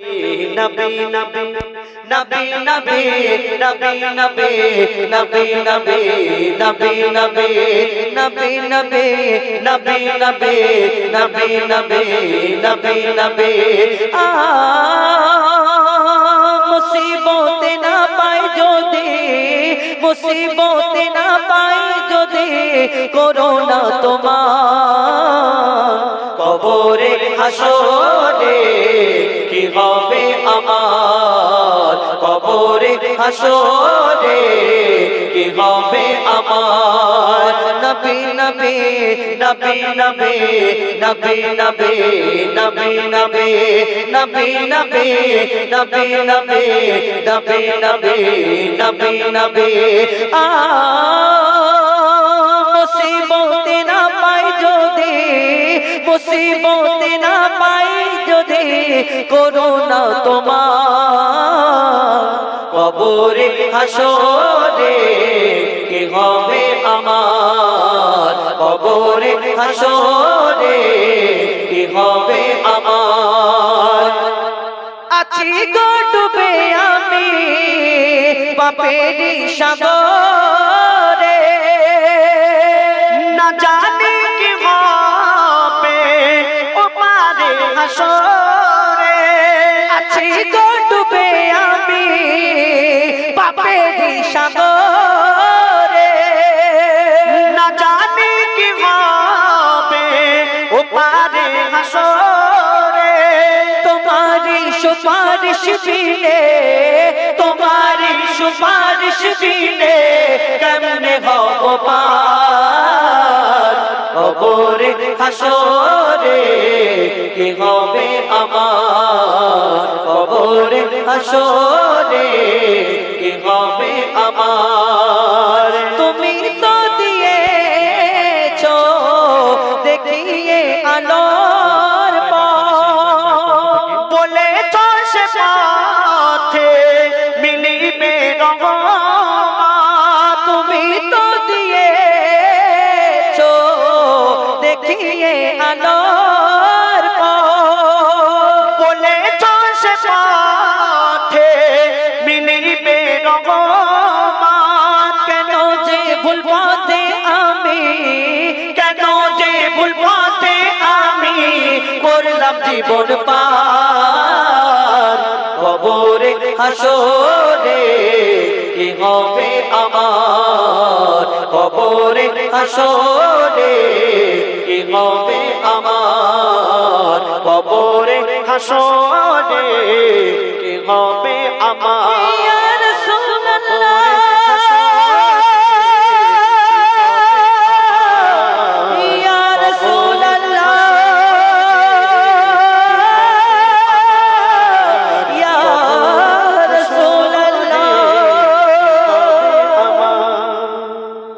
নবী নবী নবী নবী নবী নবী নবী নবী নবী নবী নবী নবী নবী নবী নবী নবী নবী নবী মুসিবতে না পাই যদি মুসিবতে না পাই যদি করোনা তোমার কবরে হাসরে কি হবে আমার কবরে হাসরে কি হবে আমার নবী নবী নবী নবী নবী নবী নবী নবী নবী নবী নবী নবী নবী নবী নবী নবী মুসিবতে না পাই যদি মুসিবতে না পাই যদি করোনা তোমার কবরে হাসরে কি হবে আমার কবরে হাসরে কি হবে আমার আছি গো ডুবে আমি পাপেরই সাগরে না জানি কি হবে ও পারে হাসরে আছি গো ডুবে আমি পাপেরই সাগরে না জানি কি হবে ও পারে হাসরে তোমারি সুপারিশ বিনে তোমারি সুপারিশ বিনে কেমনে হব পার কবরে হাসরে কি হবে আমার কবরে হাসরে কি হবে আমার তুমি তো দিয়েছো দেখিয়ে আলোর পথ বলেছ সে পথে মিলিবে রহমত তুমি তো দিয়েছো দেখিয়ে আলোর পথ বলেছ সে পথে মিলিবে রহমত কেন যে ভুল পথে আমি কেন যে ভুল পথে আমি করলাম জীবন পার কবরে হাসরে কি হবে আমার কবরে হাসরে কি হবে আমার কবরে হাসরে